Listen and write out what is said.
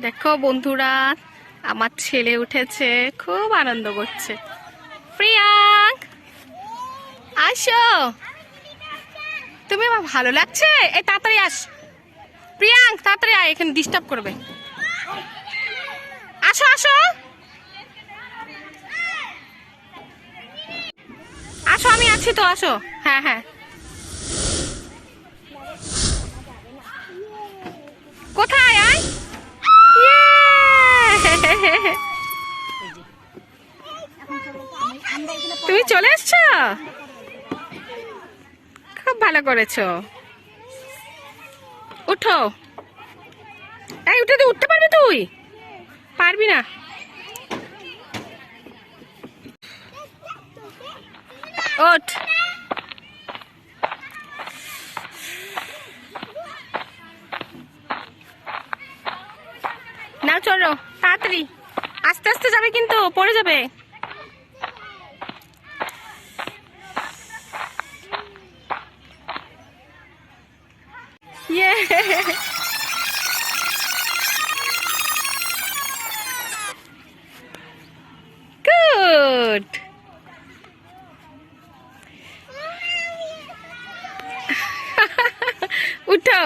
দেখো বন্ধুরা, আমার ছেলে উঠেছে, খুব আনন্দ করছে। প্রিয়াঙ্ক আসো, তুমি আমার ভালো লাগছে। এই তাড়াতাড়ি আস প্রিয়াঙ্ক, তাড়াতাড়ি আয়, এখানে ডিস্টার্ব করবে। আসো আসো আসো, আমি আছি তো, আসো। হ্যাঁ হ্যাঁ, কোথায় আয়? ইয়ে! তুমি চলে এসছো, খুব ভালো করেছো। উঠো, এই উঠে, তুই উঠতে পারবি? তুই পারবি না। ওঠ, না চলো তাড়াতাড়ি, আস্তে আস্তে যাবে কিন্তু পড়ে যাবে। ইয়ে, গুড। উঠো।